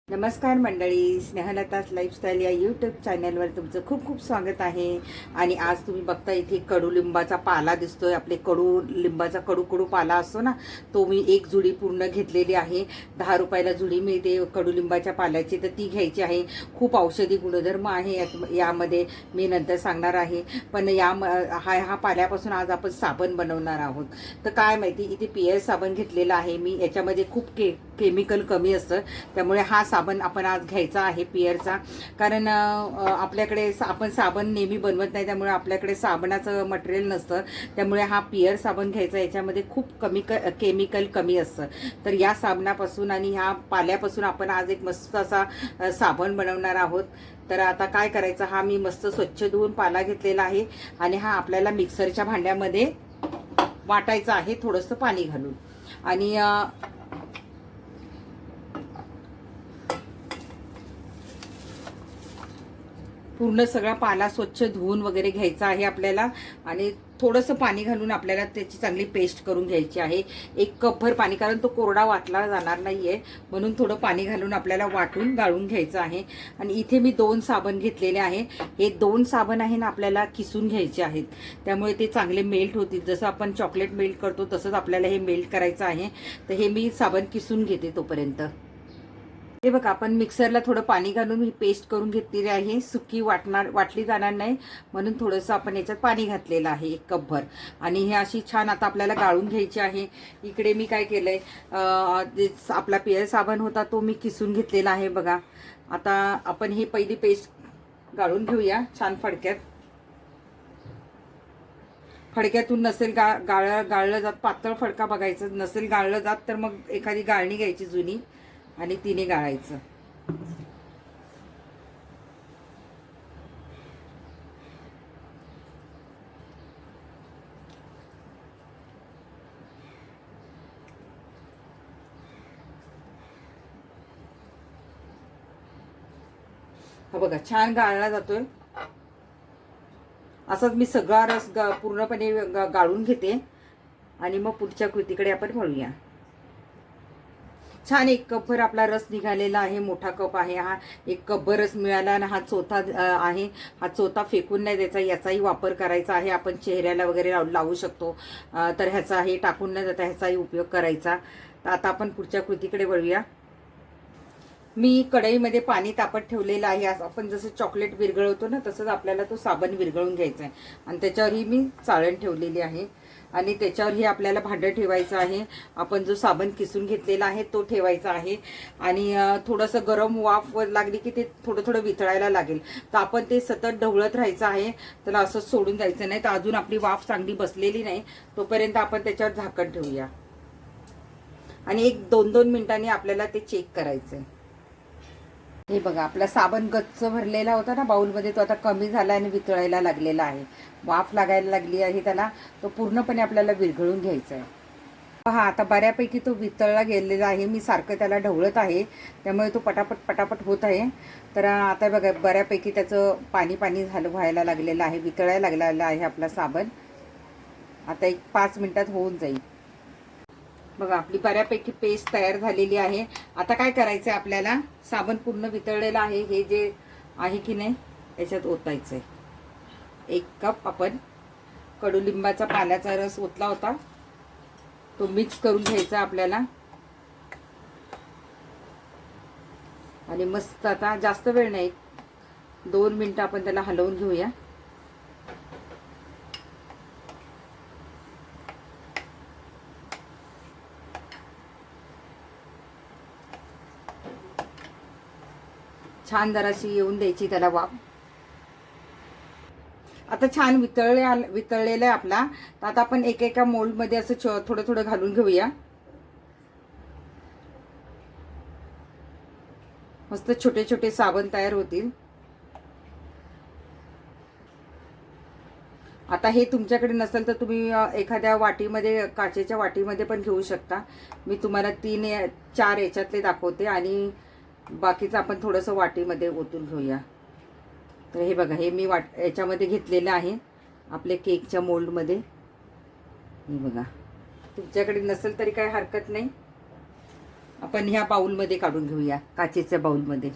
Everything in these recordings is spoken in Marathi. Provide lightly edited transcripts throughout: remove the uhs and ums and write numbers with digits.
नमस्कार मंडळी, स्नेहलताच लाईफस्टाईल या यूट्यूब चॅनलवर तुमचं खूप खूप स्वागत आहे. आणि आज तुम्ही बघता इथे कडुलिंबाचा पाला दिसतोय. आपले कडुलिंबाचा कडू पाला असतो ना, तो मी एक जुडी पूर्ण घेतलेली आहे. 10 रुपयाला जुडी मिळते कडुलिंबाच्या पाल्याची, तर ती घ्यायची आहे. खूप औषधी गुणधर्म आहे यामध्ये, मी नंतर सांगणार आहे. पण हा पाल्यापासून आज आपण साबण बनवणार आहोत. तर काय माहिती, इथे पियर साबण घेतलेला आहे मी. याच्यामध्ये खूप केमिकल कमी असतं, त्यामुळे हा साबण आपण आज घ्यायचा आहे पियरचा. कारण आपल्याकडे आपण साबण नेहमी बनवत नाही, त्यामुळे आपल्याकडे साबणाचं मटेरियल नसतं. त्यामुळे हा पियर साबण घ्यायचा. याच्यामध्ये खूप केमिकल कमी असतं. तर या साबणापासून आणि ह्या पाल्यापासून आपण आज एक मस्त असा साबण बनवणार आहोत. तर आता काय करायचं, हा मी मस्त स्वच्छ धुवून पाला घेतलेला आहे आणि हा आपल्याला मिक्सरच्या भांड्यामध्ये वाटायचा आहे, थोडंसं पाणी घालून. आणि पूर्ण सगळा पाला स्वच्छ धुवून वगैरे घ्यायचा आहे आपल्याला. आणि थोडंसं पाणी घालून आपल्याला त्याची चांगली पेस्ट करून घ्यायची आहे. 1 कपभर पाणी, कारण तो कोरडा वाटला जाणार नाहीये, म्हणून थोडं पाणी घालून आपल्याला वाटून गाळून घ्यायचं आहे. आणि इथे मी 2 साबण घेतलेले आहे. हे 2 साबण आहे ना, आपल्याला किसून घ्यायचे आहेत, त्यामुळे ते चांगले मेल्ट होतील. जसं आपण चॉकलेट मेल्ट करतो तसंच आपल्याला हे मेल्ट करायचं आहे. तर हे मी साबण किसून घेते तोपर्यंत. हे बघा, आपण मिक्सरला थोडं पाणी घालून ही पेस्ट करून घेतलेली आहे. सुकी वाटली जाणार नाही म्हणून थोडंसं आपण याच्यात पाणी घातलेलं आहे 1 कपभर. आणि हे अशी छान आता आपल्याला गाळून घ्यायची आहे. इकडे मी काय केलंय, आपला पियर साबण होता तो मी किसून घेतलेला आहे बघा. आता आपण ही पहिली पेस्ट गाळून घेऊया छान फडक्यात. फडक्यातून नसेल गाळलं जात, पातळ फडका बघायचं. नसेल गाळलं जात तर मग एखादी गाळणी घ्यायची जुनी आणि तिने गाळायचं. हा बघा, छान गाळला जातोय. असंच मी सगळा रस पूर्णपणे गाळून घेते आणि मग पुढच्या कृतीकडे आपण वळूया. छान 1 कपभर आपला रस निघालेला आहे. मोठा कप आहे हा. 1 कपभर रस मिळाला आणि हा चौथा आहे. हा चौथा फेकून नाही द्यायचा, याचाही वापर करायचा आहे. आपण चेहऱ्याला वगैरे लावू शकतो, तर ह्याचाही टाकून न देता ह्याचाही उपयोग करायचा. तर आता आपण पुढच्या कृतीकडे वळूया. मी कढईमध्ये पाणी तापत ठेवलेलं आहे. आपण जसं चॉकलेट विरघळवतो ना, तसंच आपल्याला तो साबण विरघळून घ्यायचा आहे. आणि त्याच्यावरही मी चाळण ठेवलेली आहे. आणि त्याच्यावरही आपल्याला भांडं ठेवायचं आहे. आपण जो साबण किसून घेतलेला आहे तो ठेवायचा आहे. आणि थोडंसं गरम वाफ लागली की ते थोडं थोडं वितळायला लागेल, तर आपण ते सतत ढवळत राहायचं आहे. त्याला असंच सोडून द्यायचं नाही. तर अजून आपली वाफ चांगली बसलेली नाही, तोपर्यंत आपण त्याच्यावर झाकण ठेवूया. आणि 1-2 मिनिटांनी आपल्याला ते चेक करायचंय. हे बघा, आपला साबण गच्च भरलेला होता ना बाउलमध्ये, तो आता कमी झाला आणि वितळायला लागलेला आहे. वाफ लागायला लागली आहे त्याला. तो पूर्णपणे आपल्याला विरघळून घ्यायचा आहे. पहा, आता बऱ्यापैकी तो वितळला गेलेला आहे. मी सारखं त्याला ढवळत आहे, त्यामुळे तो पटापट होत आहे. तर आता बघा, बऱ्यापैकी त्याचं पाणी व्हायला लागलेलं आहे, वितळायला लागलेला आहे आपला साबण. आता 5 मिनिटात होऊन जाईल. बघा, आपली बऱ्यापैकी पेस्ट तयार झालेली आहे. आता काय करायचं आहे, आपल्याला साबण पूर्ण वितळलेलं आहे, हे जे आहे की नाही याच्यात ओतायचं आहे. 1 कप आपण कडुलिंबाचा पाल्याचा रस ओतला होता, तो मिक्स करून घ्यायचा आपल्याला. आणि मस्त आता जास्त वेळ नाही, 2 मिनिटं आपण त्याला हलवून घेऊया. छान जराशी येऊन द्यायची त्याला वाफ. आता छान वितळलेलं आहे आपला. तर आता आपण एकेका मोल्डमध्ये असं थोडं थोडं घालून घेऊया. मस्त छोटे छोटे साबण तयार होतील. आता हे तुमच्याकडे नसेल तर तुम्ही एखाद्या वाटीमध्ये, काचेच्या वाटीमध्ये पण घेऊ शकता. मी तुम्हाला 3-4 याच्यातले दाखवते आणि बाकीचं आपण थोडंसं वाटीमध्ये ओतून घेऊया. तर हे बघा, हे मी याच्यामध्ये घेतलेलं आहे आपल्या केकच्या मोल्डमध्ये. हे बघा, तुमच्याकडे नसेल तरी काही हरकत नाही. आपण ह्या बाउलमध्ये काढून घेऊया, काचेच्या बाउलमध्ये.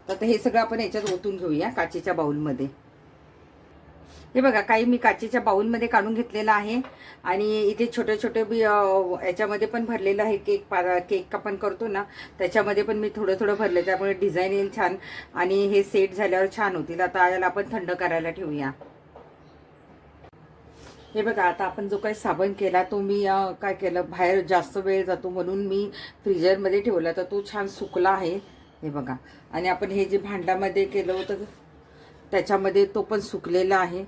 तर आता हे सगळं आपण याच्यात ओतून घेऊया काचेच्या बाउलमध्ये. हे बघा, काही मी काचेच्या बाउलमध्ये काढून घेतलेलं आहे. आणि इथे छोटे छोटे बी याच्यामध्ये पण भरलेलं आहे. केक आपण करतो ना, त्याच्यामध्ये पण मी थोडं थोडं भरलं, त्यामुळे डिझाईन येईल छान आणि हे सेट झाल्यावर छान होतील. आता याला आपण थंड करायला ठेवूया. हे बघा, आता आपण जो काही साबण केला तो मी काय केलं, बाहेर जास्त वेळ जातो म्हणून मी फ्रीजरमध्ये ठेवला, तर तो छान सुकला आहे. हे बघा, आणि आपण हे जे भांड्यामध्ये केलं होतं त्याच्यामध्ये तो पण सुकलेला आहे.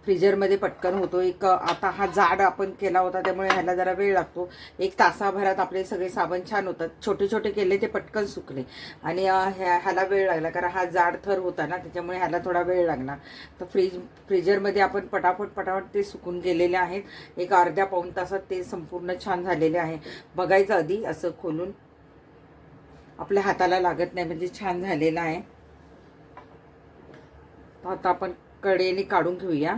फ्रीजरमध्ये पटकन होतो. आता हा जाड आपण केला होता त्यामुळे ह्याला जरा वेळ लागतो. 1 तासाभरात आपले सगळे साबण छान होतात. छोटे छोटे केले ते पटकन सुकले आणि ह्याला वेळ लागला, कारण हा जाड थर होता ना, त्याच्यामुळे ह्याला थोडा वेळ लागला. तर फ्रीजरमध्ये आपण पटापट ते सुकून गेलेले आहेत. एक अर्ध्या पाऊण तासात ते संपूर्ण छान झालेले आहे. बघायचं आधी असं खोलून, आपल्या हाताला लागत नाही, म्हणजे छान झालेला आहे. आता आपण कढईने काढून घेऊया.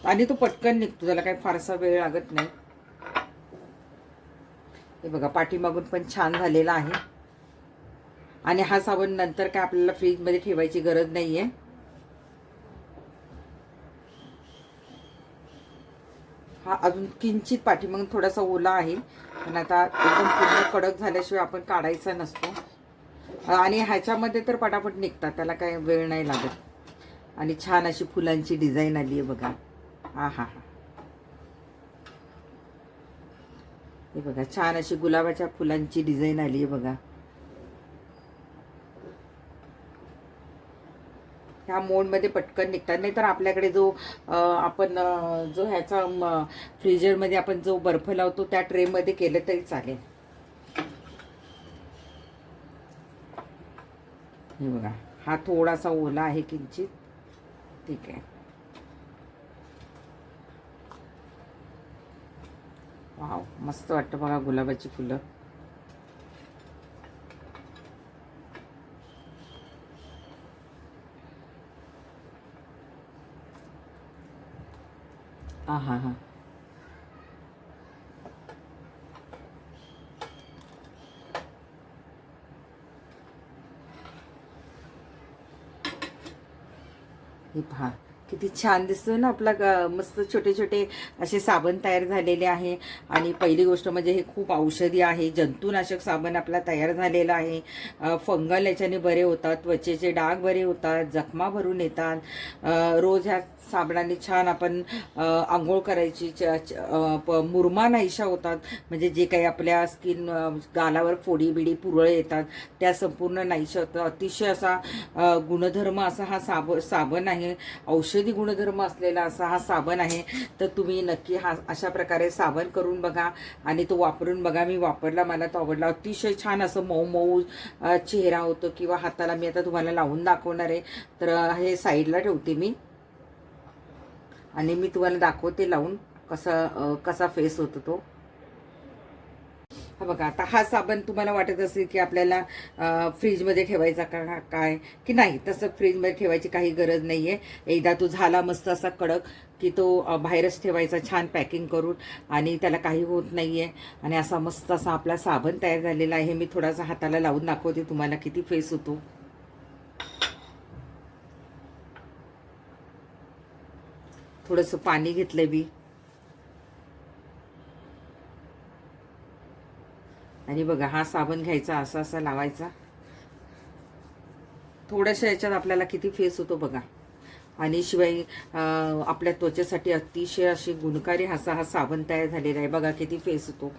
आणि तो पटकन निघतो, त्याला काही फारसा वेळ लागत नाही. हे बघा, पाठीमागून पण छान झालेला आहे. आणि हा साबण नंतर काय आपल्याला फ्रीजमध्ये ठेवायची गरज नाहीये. हा अजून किंचित पाठीमागून थोडासा ओला आहे, पण आता एकदम पूर्ण कडक झाल्याशिवाय आपण काढायचा नसतो. आणि ह्याच्यामध्ये तर पटापट निघतात, त्याला काही वेळ नाही लागत. आणि छान अशी फुलांची डिझाईन आली आहे बघा. हा हा हा, हे बघा, छान अशी गुलाबाच्या फुलांची डिझाईन आली आहे बघा. ह्या मोडमध्ये पटकन निघतात. नाही तर आपल्याकडे जो आपण जो ह्याचा फ्रीजरमध्ये आपण जो बर्फ लावतो त्या ट्रेमध्ये केलं तरी चालेल. हे बघा, हा थोडासा ओला आहे किंचित. ठीक आहे. वाव, मस्त वाटतं बघा गुलाबाची फुलं. हा हा हा, हे पहा किती छान दिसतोय ना आपला. मस्त छोटे छोटे असे साबण तयार झालेले आहे. आणि पहिली गोष्ट म्हणजे हे खूप औषधी आहे. जंतुनाशक साबण आपला तयार झालेला आहे. फंगल याच्याने बरे होतात, त्वचेचे डाग बरे होतात, जखमा भरून येतात. रोज ह्या साबणाने छान आपण आंघोळ करायची. मुरमा नाहीशा होतात, म्हणजे जे काही आपल्या स्किन गालावर फोडी बिडी पुरळ येतात त्या संपूर्ण नाहीशा होतात. अतिशय असा गुणधर्म असा हा साबण आहे. औषधी गुणधर्म असलेला असा हा साबण आहे. तर तुम्ही नक्की हा अशा प्रकारे साबण करून बघा आणि तो वापरून बघा. मी वापरला, मला तो आवडला. अतिशय छान असं मऊ मऊ चेहरा होतो किंवा हाताला. मी आता तुम्हाला लावून दाखवणार आहे, तर हे साईडला ठेवते मी आणि मी तुम्हाला दाखवते लावून कसा फेस होतो तो. हा बघा, आता हा साबण तुम्हाला वाटत असेल की आपल्याला फ्रीजमध्ये ठेवायचा का काय की नाही, तसं फ्रीजमध्ये ठेवायची काही गरज नाही आहे. एकदा तो झाला मस्त असा कडक की तो बाहेरच ठेवायचा छान पॅकिंग करून, आणि त्याला काही होत नाही आहे. आणि असा मस्त असा आपला साबण तयार झालेला आहे. मी थोडासा हाताला लावून दाखवते तुम्हाला किती फेस होतो. थोडंसं पाणी घेतलं मी आणि बघा, हा साबण घ्यायचा, असा असा लावायचा. थोड्याशा याच्यात आपल्याला किती फेस होतो बघा. आणि शिवाय आपल्या त्वचेसाठी अतिशय अशी गुणकारी असा हा साबण तयार झालेला आहे. बघा किती फेस होतो.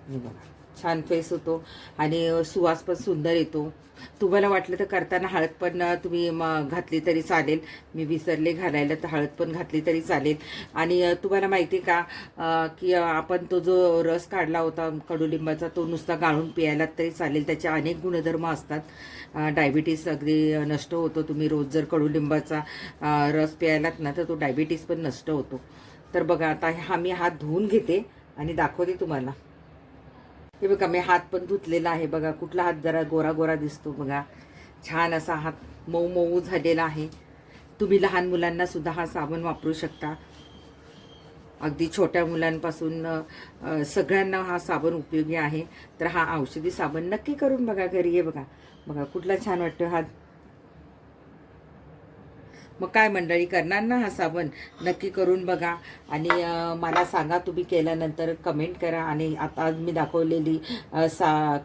हे बघा, छान फेस होतो आणि सुवास पण सुंदर येतो. तुम्हाला वाटलं तर करताना हळद पण तुम्ही घातली तरी चालेल. मी विसरले घालायला, तर हळद पण घातली तरी चालेल. आणि तुम्हाला माहिती आहे का की आपण तो जो रस काढला होता कडुलिंबाचा, तो नुसता गाळून प्यायला तरी चालेल. त्याचे अनेक गुणधर्म असतात. डायबिटीस अगदी नष्ट होतो. तुम्ही रोज जर कडुलिंबाचा रस प्यायलात ना, तर तो डायबिटीस पण नष्ट होतो. तर बघा, आता हा मी हात धुवून घेते आणि दाखवते तुम्हाला. हे बघा, मी हात पण धुतलेला आहे. बघा, कुठला हात जरा गोरा गोरा दिसतो बघा. छान असा हात मऊ मऊ झालेला आहे. तुम्ही लहान मुलांना सुद्धा हा साबण वापरू शकता. अगदी छोट्या मुलांपासून सगळ्यांना हा साबण उपयोगी आहे. तर हा औषधी साबण नक्की करून बघा घरी. हे बघा बघा कुठला छान वाटतो हा. मग काय मंडळी, करणार ना हा साबण? नक्की करून बघा आणि मला सांगा तुम्ही केल्यानंतर, कमेंट करा. आणि आता आज मी दाखवलेली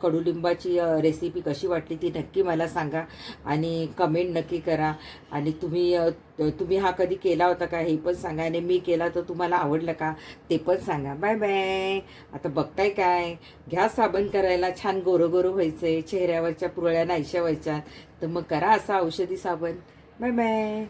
कडुलिंबाची रेसिपी कशी वाटली ती नक्की मला सांगा आणि कमेंट नक्की करा. आणि तुम्ही हा कधी केला होता का हे पण सांगा. आणि मी केला तर तुम्हाला आवडलं का ते पण सांगा. Bye bye. आता बघताय काय, घ्या साबण करायला. छान गोरं व्हायचंय, चेहऱ्यावरच्या पुरळ्या नाहीशा व्हायच्या, तर मग करा असा औषधी साबण. Bye bye.